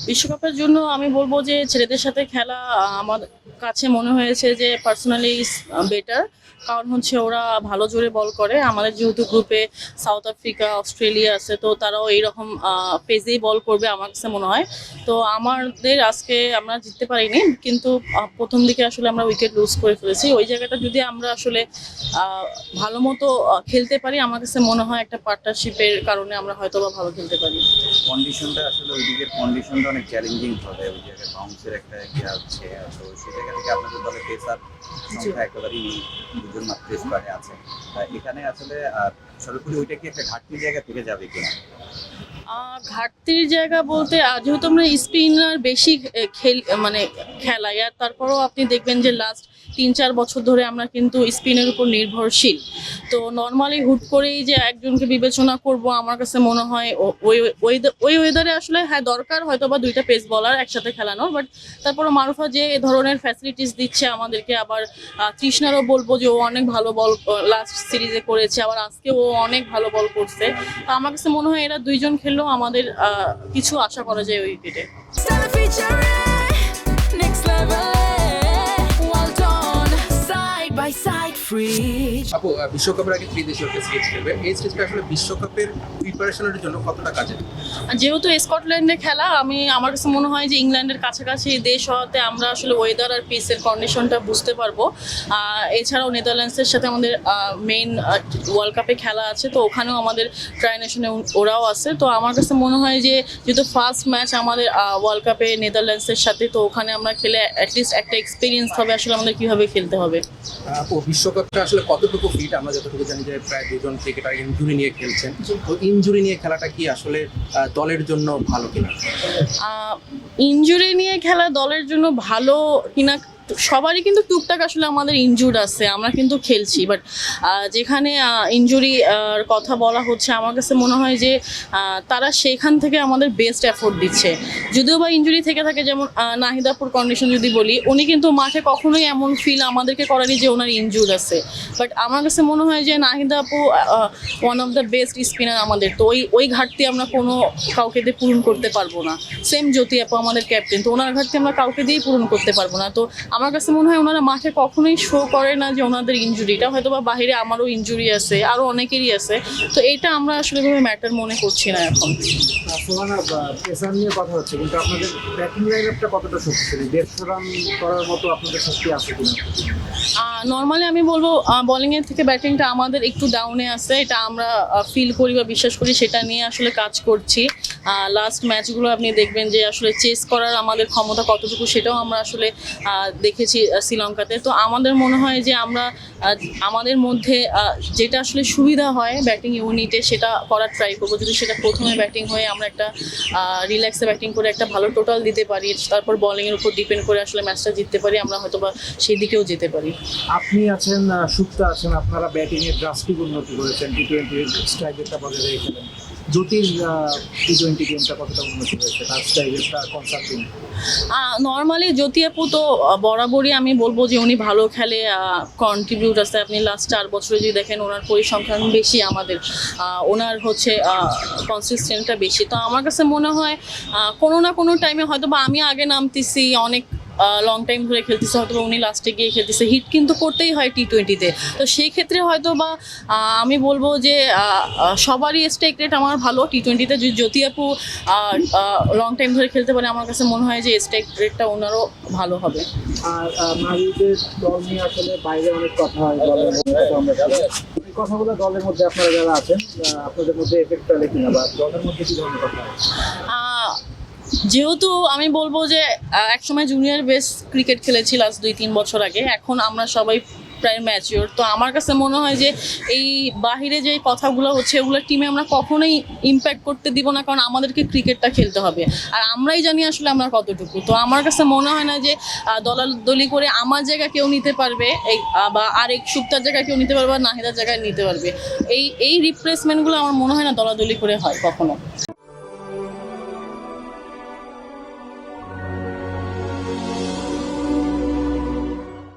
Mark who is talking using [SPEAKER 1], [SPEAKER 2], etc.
[SPEAKER 1] বিশ্বকাপের জন্য আমি বলবো যে ছেলেদের সাথে খেলা আমার কাছে মনে হয়েছে যে পার্সোনালি ইজ বেটার। কারণ হচ্ছে ওরা ভালো জোরে বল করে। আমাদের যেহেতু গ্রুপে সাউথ আফ্রিকা, অস্ট্রেলিয়া আছে, তো তারাও এইরকম পেজেই বল করবে আমার কাছে মনে হয়। তো আমাদের আজকে আমরা জিততে পারিনি, কিন্তু প্রথম দিকে আসলে আমরা উইকেট লুজ করে ফেলেছি। ওই জায়গাটা যদি আমরা আসলে ভালো মতো খেলতে পারি, আমার কাছে মনে হয় একটা পার্টনারশিপের কারণে আমরা হয়তো বা ভালো খেলতে পারি।
[SPEAKER 2] কন্ডিশনটা আসলে ওই দিকের কন্ডিশনটা অনেক চ্যালেঞ্জিং হবে, ওই জায়গায় বাউন্সের একটা ইয়ে হচ্ছে। তো সেই জায়গা থেকে আপনাদের দলে পেসার সংখ্যা একেবারেই দুজন মাত্র স্কোয়াডে আছে। এখানে আসলে সর্বোপরি ওইটা কি একটা ঘাটতির জায়গা থেকে যাবে কিনা?
[SPEAKER 1] ঘাটতির জায়গা বলতে যেহেতু আমরা স্পিনার বেশি মানে খেলাই, আর তারপরেও আপনি দেখবেন যে লাস্ট 3-4 বছর ধরে আমরা কিন্তু স্পিনের উপর নির্ভরশীল। তো নর্মালি হুট করেই যে একজনকে বিবেচনা করব, আমার কাছে মনে হয় ওই ওয়েদারে আসলে হ্যাঁ দরকার হয়তো বা দুইটা পেস বলার একসাথে খেলানোর। বাট তারপরে মারুফা যে এ ধরনের ফ্যাসিলিটিস দিচ্ছে আমাদেরকে, আবার তৃষ্ণারও বলবো যে ও অনেক ভালো বল লাস্ট সিরিজে করেছে, আবার আজকে ও অনেক ভালো বল করছে। তো আমার কাছে মনে হয় এরা দুইজন খেললেও আমাদের কিছু আশা করা যায় ওই উইকেটে।
[SPEAKER 3] আপু, বিশ্বকাপের আগে ত্রিদেশীয় একটা সিরিজ খেলবে। এই সিরিজটা আসলে বিশ্বকাপের প্রিপারেশনের জন্য কতটা কাজে?
[SPEAKER 1] যেহেতু স্কটল্যান্ডে খেলা, আমার কাছে মনে হয় যে ইংল্যান্ডের কাছাকাছি দেশ হওয়াতে আমরা আসলে ওয়েদার আর পিচের কন্ডিশনটা বুঝতে পারবো। এছাড়াও নেদারল্যান্ডসের সাথে আমাদের মেইন ওয়ার্ল্ড কাপে খেলা আছে, তো ওখানেও আমাদের ট্রাই নেশনে ওরাও আছে। তো আমার কাছে মনে হয় যে যেহেতু ফার্স্ট ম্যাচ আমাদের ওয়ার্ল্ড কাপে নেদারল্যান্ডসের সাথে, তো ওখানে আমরা খেলে অ্যাটলিস্ট একটা এক্সপিরিয়েন্স হবে আসলে আমাদের কীভাবে খেলতে হবে।
[SPEAKER 3] আপু, বিশ্বকাপটা আসলে কতটুকু ফিট? আমরা যতটুকু জানি যে প্রায় দুজন ক্রিকেটার ইনজুরি নিয়ে খেলছেন। তো ইনজুরি নিয়ে খেলাটা কি আসলে দলের জন্য ভালো কিনা?
[SPEAKER 1] ইনজুরি নিয়ে খেলা দলের জন্য ভালো কিনা, সবারই কিন্তু টুকটাক আসলে আমাদের ইনজুর্ড আছে, আমরা কিন্তু খেলছি। বাট যেখানে ইনজুরি কথা বলা হচ্ছে, আমার কাছে মনে হয় যে তারা সেখান থেকে আমাদের বেস্ট এফোর্ট দিচ্ছে। যদিও বা ইনজুরি থেকে থাকে, যেমন নাহিদাপুর কন্ডিশন যদি বলি, উনি কিন্তু মাঠে কখনোই এমন ফিল আমাদেরকে করানি যে ওনার ইনজুর্ড আছে। বাট আমার কাছে মনে হয় যে নাহিদাপু one of the best spinner আমাদের। তো ওই ঘাটতি আমরা কোনো কাউকে দিয়ে পূরণ করতে পারবো না। সেম জ্যোতি আপু আমাদের ক্যাপ্টেন, তো ওনার ঘাটতি আমরা কাউকে দিয়েই পূরণ করতে পারবো না। তো আমার কাছে মনে হয় ওনারা মাঠে কখনোই শো করে না যে ওনাদের ইনজুরিটা, হয়তো বা বাইরে আমারও ইনজুরি আছে, আরও অনেকেরই আছে। তো এটা আমরা আসলে ভাবে ম্যাটার মনে করছি না এখন।
[SPEAKER 4] পেসার নিয়ে কথা হচ্ছে, কিন্তু আপনাদের ব্যাটিং লাইনআপটা কতটা শক্তিশালী? 150 রান করার মতো আপনাদের শক্তি আছে কিনা?
[SPEAKER 1] নর্মালি আমি বলবো বোলিংয়ের থেকে ব্যাটিংটা আমাদের একটু ডাউনে আছে, এটা আমরা ফিল করি বা বিশ্বাস করি, সেটা নিয়ে আসলে কাজ করছি। লাস্ট ম্যাচগুলো আপনি দেখবেন যে আসলে চেস করার আমাদের ক্ষমতা কতটুকু, সেটাও আমরা আসলে দেখেছি শ্রীলঙ্কাতে। তো আমাদের মনে হয় যে আমরা আমাদের মধ্যে যেটা আসলে সুবিধা হয় ব্যাটিং ইউনিটে, সেটা করার ট্রাই করবো। যদি সেটা প্রথমে ব্যাটিং হয়ে আমরা একটা রিল্যাক্সে ব্যাটিং করে একটা ভালো টোটাল দিতে পারি, তারপর বলিংয়ের উপর ডিপেন্ড করে আসলে ম্যাচটা জিততে পারি, আমরা হয়তো বা সেই দিকেও যেতে পারি।
[SPEAKER 4] আপনি আছেন, সুপ্তা আছেন, আপনারা ব্যাটিংয়ের ড্রাস্টিক উন্নতি করেছেন, টি-20 স্ট্রাইক রেটটা বজায় রেখেছিলেন। জ্যোতির টি-20 গেমটা কতটা উন্নতি হয়েছে, তার স্ট্রাইক রেটটা কনসাল্টিং?
[SPEAKER 1] নর্মালি জ্যোতি আপু তো বরাবরই আমি বলবো যে উনি ভালো খেলে, কন্ট্রিবিউট আছে। আপনি লাস্ট 4 বছরে যদি দেখেন, ওনার পরিসংখ্যান বেশি আমাদের, ওনার হচ্ছে কনসিস্টেন্টটা বেশি। তো আমার কাছে মনে হয় কোনো না কোনো টাইমে হয়তো বা আমি আগে নামতেছি, অনেক লং টাইম ধরে খেলতেছে, হয়তো বা উনি লাস্টে গিয়ে খেলতেছে। হিট কিন্তু করতেই হয় টি-20-তে। তো সেই ক্ষেত্রে হয়তো বা আমি বলবো যে সবারই স্ট্রাইক রেট আমার ভালো। টি-20-তে যদি জ্যোতি আপু লং টাইম ধরে খেলতে পারে, আমার কাছে মনে হয় যে স্ট্রাইক রেটটা ওনারও ভালো হবে।
[SPEAKER 4] আর নারীদের দল নিয়ে আসলে বাইরে অনেক কথা হয়, দলের মধ্যে আমরা এই কথাগুলো দলের মধ্যে আপনারা যারা আছেন, আপনাদের মধ্যে এফেক্ট ফেলে কিনা, বা দলের মধ্যে কি ধরনের কথা হয়?
[SPEAKER 1] যেহেতু আমি বলবো যে একসময় জুনিয়র বেস ক্রিকেট খেলেছি লাস্ট 2-3 বছর আগে, এখন আমরা সবাই প্রায় ম্যাচিওর। তো আমার কাছে মনে হয় যে এই বাহিরে যে কথাগুলো হচ্ছে, ওগুলো টিমে আমরা কখনোই ইম্প্যাক্ট করতে দিব না, কারণ আমাদেরকে ক্রিকেটটা খেলতে হবে, আর আমরাই জানি আসলে আমরা কতটুকু। তো আমার কাছে মনে হয় না যে দলাদলি করে আমার জায়গা কেউ নিতে পারবে, বা আরেক সুপ্তার জায়গায় কেউ নিতে পারবে, বা নাহিদার জায়গায় নিতে পারবে। এই রিপ্লেসমেন্টগুলো আমার মনে হয় না দলাদলি করে হয় কখনো।